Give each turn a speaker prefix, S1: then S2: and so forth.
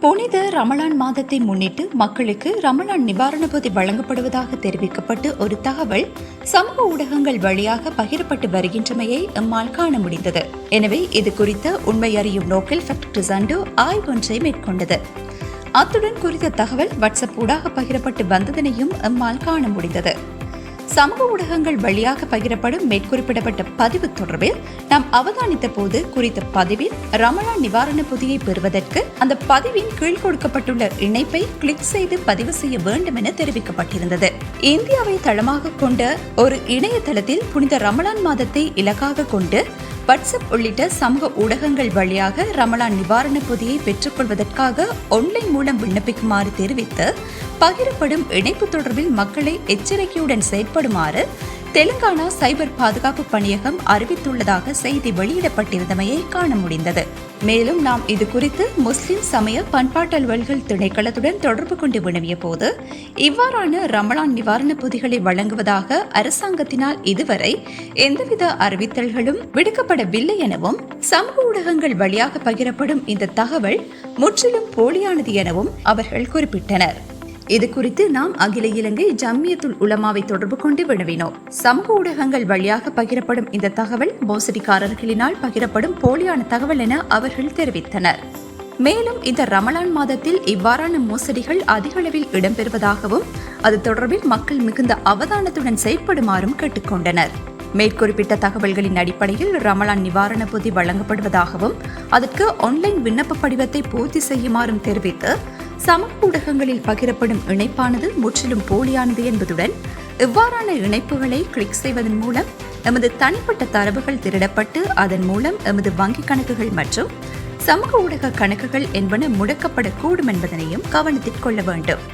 S1: புனித ரமலான் மாதத்தை முன்னிட்டு மக்களுக்கு ரமலான் நிவாரண பொதி வழங்கப்படுவதாக தெரிவிக்கப்பட்டு ஒரு தகவல் சமூக ஊடகங்கள் வழியாக பகிரப்பட்டு வருகின்றமையை எம்மால் காண முடிந்தது. எனவே இது குறித்த உண்மை அறியும் நோக்கில் ஃபேக்ட் ஆய்வொன்றை மேற்கொண்டது. அத்துடன் குறித்த தகவல் வாட்ஸ்அப் ஊடாக பகிரப்பட்டு வந்ததனையும் எம்மால் காண முடிந்தது. சமூக ஊடகங்கள் வழியாக பகிரப்படும் மேற்குறிப்பிடப்பட்ட பதிவு தொடர்பில் நாம் அவதானித்த போது குறித்த பதிவில் ரமலான் நிவாரண பொதியை பெறுவதற்கு அந்த பதிவின் கீழ் கொடுக்கப்பட்டுள்ள இணைப்பை கிளிக் செய்து பதிவு செய்ய வேண்டும் என தெரிவிக்கப்பட்டிருந்தது. இந்தியாவை தளமாக கொண்ட ஒரு இணையதளத்தில் புனித ரமலான் மாதத்தை இலக்காக கொண்டு வாட்ஸ்அப் உள்ளிட்ட சமூக ஊடகங்கள் வழியாக ரமலான் நிவாரண பொதியை பெற்றுக் கொள்வதற்காக ஆன்லைன் மூலம் விண்ணப்பிக்குமாறு தெரிவித்து பகிரப்படும் இணைப்பு தொடர்பில் மக்களை எச்சரிக்கையுடன் செயற்படுமாறு தெலுங்கானா சைபர் பாதுகாப்பு பணியகம் அறிவித்துள்ளதாக செய்தி வெளியிடப்பட்டிருந்தமையை காண முடிந்தது. மேலும் நாம் இது குறித்து முஸ்லிம் சமய பண்பாட்டு அலுவல்கள் திணைக்களத்துடன் தொடர்பு கொண்டு வினவிய போது இவ்வாறான ரமலான் நிவாரண பொதிகளை வழங்குவதாக அரசாங்கத்தினால் இதுவரை எந்தவித அறிவித்தல்களும் விடுக்கப்படவில்லை எனவும் சமூக ஊடகங்கள் வழியாக பகிரப்படும் இந்த தகவல் முற்றிலும் போலியானது எனவும் அவர்கள் குறிப்பிட்டனர். இது குறித்து நாம் அகில இலங்கை ஜம்மியத்துல் உலமாவை தொடர்பு கொண்டு வினவினோம். சமூக ஊடகங்கள் வழியாக பகிரப்படும் இந்த தகவல் மோசடிக்காரர்களினால் பகிரப்படும் போலியான தகவல் என அவர்கள் தெரிவித்தனர். மேலும் இந்த ரமலான் மாதத்தில் இவ்வாறான மோசடிகள் அதிக அளவில் இடம்பெறுவதாகவும் அது தொடர்பில் மக்கள் மிகுந்த அவதானத்துடன் செயற்படுமாறும் கேட்டுக்கொண்டனர். மேற்குறிப்பிட்ட தகவல்களின் அடிப்படையில் ரமலான் நிவாரண பொதி வழங்கப்படுவதாகவும் அதற்கு ஆன்லைன் விண்ணப்ப படிவத்தை பூர்த்தி செய்யுமாறும் தெரிவித்து சமூக ஊடகங்களில் பகிரப்படும் இணைப்பானது முற்றிலும் போலியானது என்பதுடன் இவ்வாறான இணைப்புகளை கிளிக் செய்வதன் மூலம் எமது தனிப்பட்ட தரவுகள் திருடப்பட்டு அதன் மூலம் எமது வங்கிக் கணக்குகள் மற்றும் சமூக ஊடக கணக்குகள் என்பன முடக்கப்படக்கூடும் என்பதனையும் கவனத்தில் கொள்ள வேண்டும்.